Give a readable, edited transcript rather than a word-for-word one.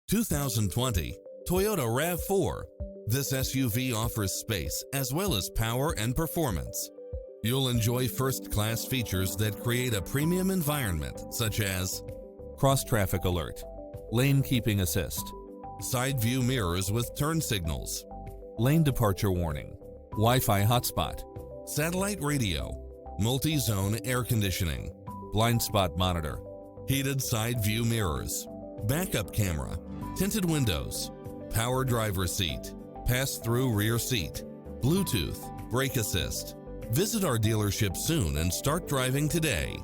2020 Toyota RAV4. This SUV offers space as well as power and performance. You'll enjoy first-class features that create a premium environment, such as cross-traffic alert, lane keeping assist, side view mirrors with turn signals, lane departure warning, Wi-Fi hotspot, satellite radio, multi-zone air conditioning, blind spot monitor, heated side view mirrors, backup camera, tinted windows, power driver seat, pass-through rear seat, Bluetooth, brake assist. Visit our dealership soon and start driving today.